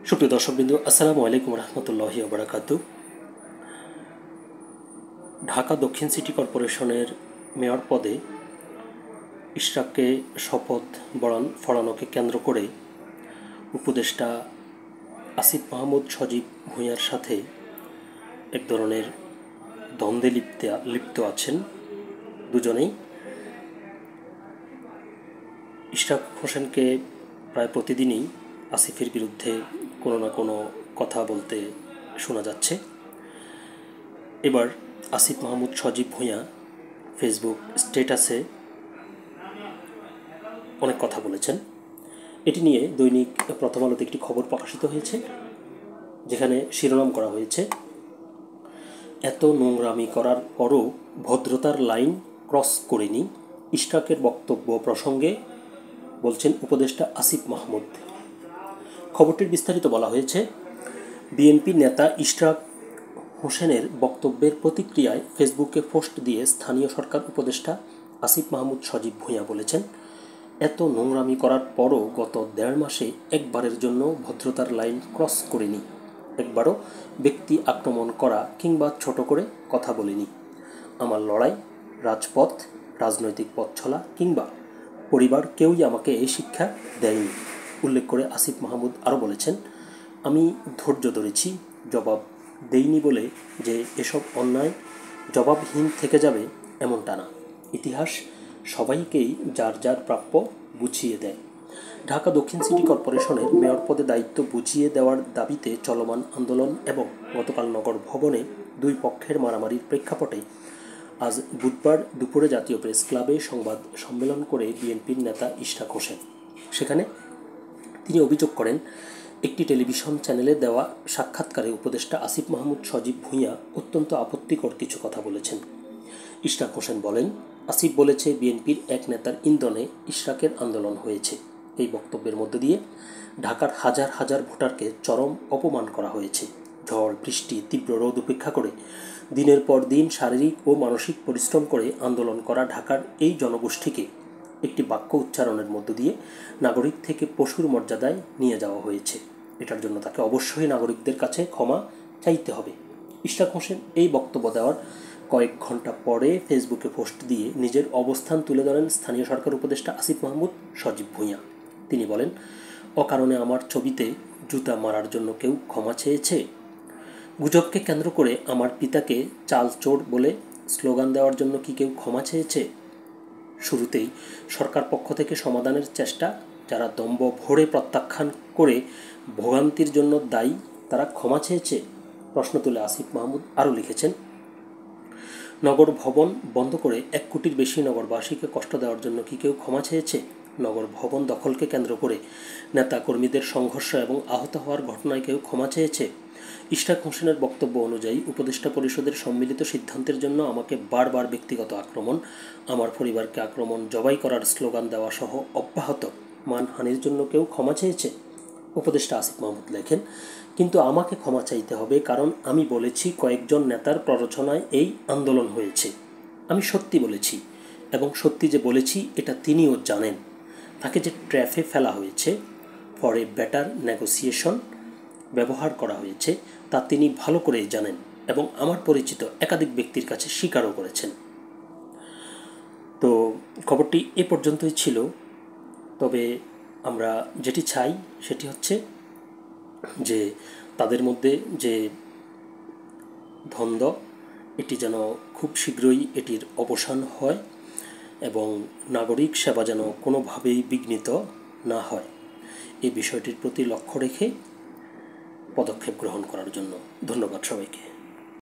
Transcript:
সুপ্রিয় দর্শকবৃন্দ, আসসালামু আলাইকুম রহমতুল্লাহি ওয়া বারাকাতুহু। ঢাকা দক্ষিণ সিটি কর্পোরেশনের মেয়র পদে ইশরাককে শপথ পড়ানোকে কেন্দ্র করে উপদেষ্টা আসিফ মাহমুদ সজীব ভূঁইয়ার সাথে এক ধরনের দ্বন্দ্বে লিপ্ত আছেন দুজনেই। ইশরাক হোসেনকে প্রায় প্রতিদিনই আসিফের বিরুদ্ধে কোনো না কোনো কথা বলতে শোনা যাচ্ছে। এবার আসিফ মাহমুদ সজীব ভূঁইয়া ফেসবুক স্ট্যাটাসে অনেক কথা বলেছেন। এটি নিয়ে দৈনিক প্রথম আলোতে একটি খবর প্রকাশিত হয়েছে, যেখানে শিরোনাম করা হয়েছে, এত নোংরামি করার পরও ভদ্রতার লাইন ক্রস করেনি। ইশরাকের বক্তব্য প্রসঙ্গে বলছেন উপদেষ্টা আসিফ মাহমুদ। খবরটির বিস্তারিত বলা হয়েছে, বিএনপি নেতা ইশরাক হোসেনের বক্তব্যের প্রতিক্রিয়ায় ফেসবুকে পোস্ট দিয়ে স্থানীয় সরকার উপদেষ্টা আসিফ মাহমুদ সজীব ভূঁইয়া বলেছেন, এত নোংরামি করার পরও গত 1.5 মাসে একবারের জন্য ভদ্রতার লাইন ক্রস করিনি। একবারও ব্যক্তি আক্রমণ করা কিংবা ছোট করে কথা বলিনি। আমার লড়াই, রাজপথ, রাজনৈতিক পথ চলা কিংবা পরিবার কেউই আমাকে এই শিক্ষা দেয়নি। উল্লেখ করে আসিফ মাহমুদ আরও বলেছেন, আমি ধৈর্য ধরেছি, জবাব দেইনি বলে যে এসব অন্যায় জবাবহীন থেকে যাবে এমনটা না। ইতিহাস সবাইকেই যার যার প্রাপ্য বুঝিয়ে দেয়। ঢাকা দক্ষিণ সিটি কর্পোরেশনের মেয়র পদে দায়িত্ব বুঝিয়ে দেওয়ার দাবিতে চলমান আন্দোলন এবং গতকাল নগর ভবনে দুই পক্ষের মারামারির প্রেক্ষাপটে আজ বুধবার দুপুরে জাতীয় প্রেস ক্লাবে সংবাদ সম্মেলন করে বিএনপির নেতা ইশরাক হোসেন। সেখানে তিনি অভিযোগ করেন, একটি টেলিভিশন চ্যানেলে দেওয়া সাক্ষাৎকারে উপদেষ্টা আসিফ মাহমুদ সজীব ভূঁইয়া অত্যন্ত আপত্তিকর কিছু কথা বলেছেন। ইশরাক হোসেন বলেন, আসিফ বলেছে বিএনপির এক নেতার ইন্ধনে ইশরাকের আন্দোলন হয়েছে। এই বক্তব্যের মধ্য দিয়ে ঢাকার হাজার হাজার ভোটারকে চরম অপমান করা হয়েছে। ঝড়, বৃষ্টি, তীব্র রোদ উপেক্ষা করে দিনের পর দিন শারীরিক ও মানসিক পরিশ্রম করে আন্দোলন করা ঢাকার এই জনগোষ্ঠীকে একটি বাক্য উচ্চারণের মধ্য দিয়ে নাগরিক থেকে পশুর মর্যাদায় নিয়ে যাওয়া হয়েছে। এটার জন্য তাকে অবশ্যই নাগরিকদের কাছে ক্ষমা চাইতে হবে। ইশরাক হোসেন এই বক্তব্য দেওয়ার কয়েক ঘন্টা পরে ফেসবুকে পোস্ট দিয়ে নিজের অবস্থান তুলে ধরেন স্থানীয় সরকার উপদেষ্টা আসিফ মাহমুদ সজীব ভূঁইয়া। তিনি বলেন, অকারণে আমার ছবিতে জুতা মারার জন্য কেউ ক্ষমা চেয়েছে? গুজবকে কেন্দ্র করে আমার পিতাকে চাল চোর বলে স্লোগান দেওয়ার জন্য কি কেউ ক্ষমা চেয়েছে? শুরুতেই সরকার পক্ষ থেকে সমাধানের চেষ্টা যারা দম্ভ ভরে প্রত্যাখ্যান করে ভোগান্তির জন্য দায়ী, তারা ক্ষমা চেয়েছে? প্রশ্ন তুলে আসিফ মাহমুদ আরও লিখেছেন, নগর ভবন বন্ধ করে 1 কোটির বেশি নগরবাসীকে কষ্ট দেওয়ার জন্য কি কেউ ক্ষমা চেয়েছে? নগর ভবন দখলকে কেন্দ্র করে নেতা কর্মীদের সংঘর্ষ এবং আহত হওয়ার ঘটনায় কেউ ক্ষমা চেয়েছে? ইশরাক হোসেনের বক্তব্য অনুযায়ী উপদেষ্টা পরিষদের সম্মিলিত সিদ্ধান্তের জন্য আমাকে বারবার ব্যক্তিগত আক্রমণ, আমার পরিবারকে আক্রমণ, জবাই করার স্লোগান দেওয়া সহ অব্যাহত মানহানির জন্য কেউ ক্ষমা চেয়েছে? উপদেষ্টা আসিফ মাহমুদ লেখেন, কিন্তু আমাকে ক্ষমা চাইতে হবে, কারণ আমি বলেছি কয়েকজন নেতার প্ররোচনায় এই আন্দোলন হয়েছে। আমি সত্যি বলেছি এবং সত্যি যে বলেছি এটা তিনিও জানেন। তাকে যে ট্র্যাপে ফেলা হয়েছে, ফর এ বেটার নেগোসিয়েশন ব্যবহার করা হয়েছে, তা তিনি ভালো করেই জানেন এবং আমার পরিচিত একাধিক ব্যক্তির কাছে স্বীকারও করেছেন। তো খবরটি এ পর্যন্তই ছিল। তবে আমরা যেটি চাই সেটি হচ্ছে যে তাদের মধ্যে যে দ্বন্দ্ব, এটি যেন খুব শীঘ্রই এটির অবসান হয় এবং নাগরিক সেবা যেন কোনোভাবেই বিঘ্নিত না হয়, এই বিষয়টির প্রতি লক্ষ্য রেখে পদক্ষেপ গ্রহণ করার জন্য ধন্যবাদ সবাইকে।